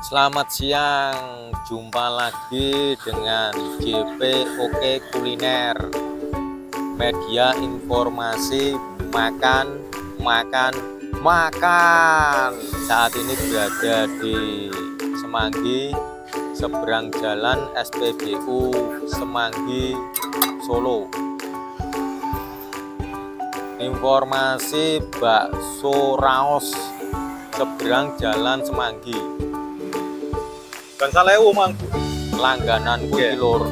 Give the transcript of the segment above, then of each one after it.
Selamat siang, jumpa lagi dengan JP Oke Kuliner, media informasi makan, makan, makan. Saat ini berada di Semanggi, seberang jalan SPBU Semanggi, Solo. Informasi bakso raos seberang jalan Semanggi. Bangsa lewu mangku. Langganan kuwi lur.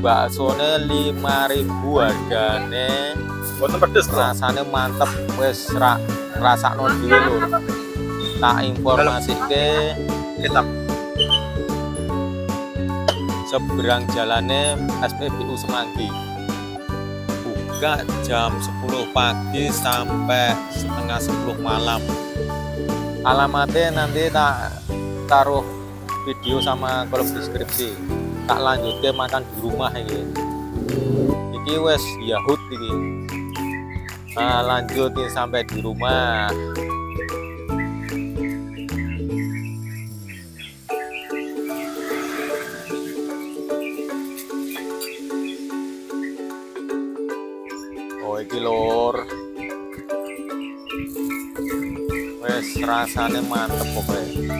Baksone 5.000 hargane. Boten pedes to. Rasane mantep, wis rasakno dhewe lur. Tak informasikake Kitab. seberang jalane SPBU Semanggi. Buka jam 10 pagi sampai setengah 10 malam. Alamatnya nanti tak taruh video sama kolom deskripsi. Tak lanjutke makan di rumah ini. Iki wes Yahud iki. Nah, lanjutin sampai di rumah. Oh iki lur. Wes rasanya mantep pokoknya.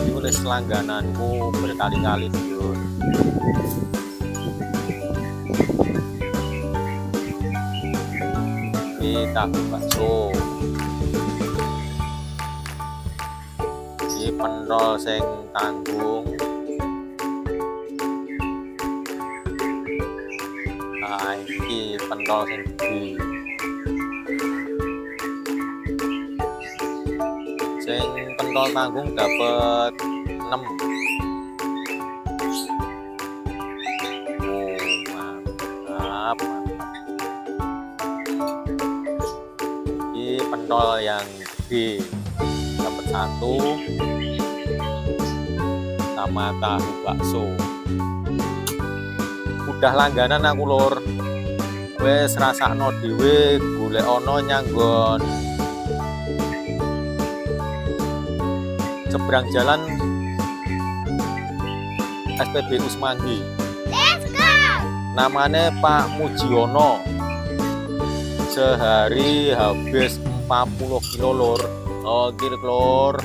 Tulis langgananku berkali-kali dulu. Ini tahu bakso. Ini pentol sing tanggung. Nah, ini pentol sing gede. Sing pentol tanggung dapat 6. Oh, mantap. Ini pentol yang gede dapat 1 sama tahu bakso. Udah langganan aku lur. Wes rasakno dhewe golek ono nyanggon seberang jalan SPBU Semanggi. Let's go. Namanya Pak Mujiono. Sehari habis 40 kilo lur. Oh kira lur.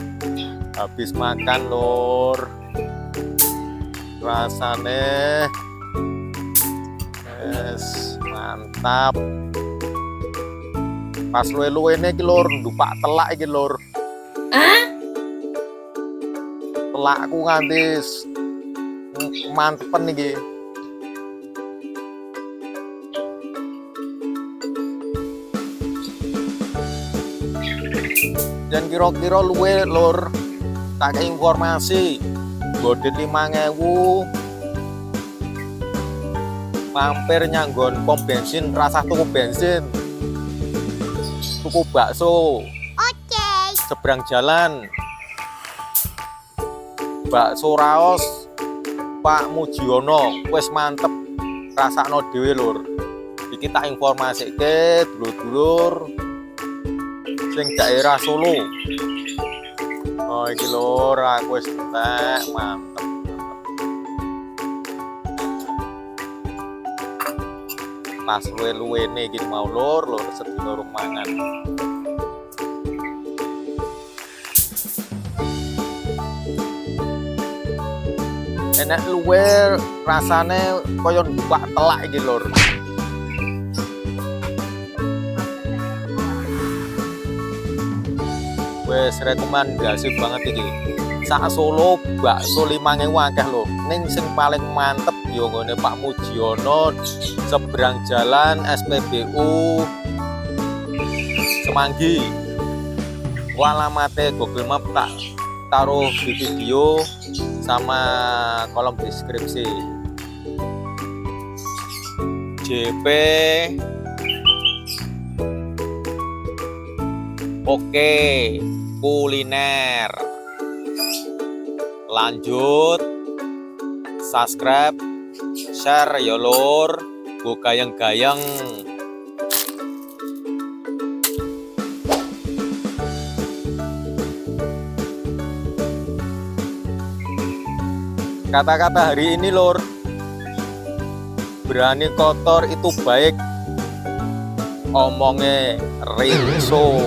Habis makan lur. Rasane es mantap. Pas luwe-luwene iki lur, ndupak telak iki lur. Telakku nganti mantepen iki. Dan kira-kira luwe lur, tak ke informasi godit 5.000 mampir nyanggon pom bensin, rasa tuku bensin, tuku bakso Oke. seberang jalan, bakso raos Pak Mujiono. Wes mantep, rasakno dhewe lur. Iki tak informasikake dulur-dulur sing daerah Solo. Oh iki lur, aku wis entek, mantep. Pas luwe-luwene iki mau lur sedina rung mangan. Enak luwe rasane kaya ndupak telak iki lur. Wes rekomendasi banget iki. Sak Solo bakso 5.000 akeh lho. Ning sing paling mantep ya ngene Pak Mujiono seberang jalan SPBU Semanggi. Alamatnya Google Map tak taruh di video sama kolom deskripsi. JP Oke Kuliner. Lanjut subscribe, share ya lur, go gayeng-gayeng. Kata-kata hari ini lur, berani kotor itu baik, omongnya Rinso.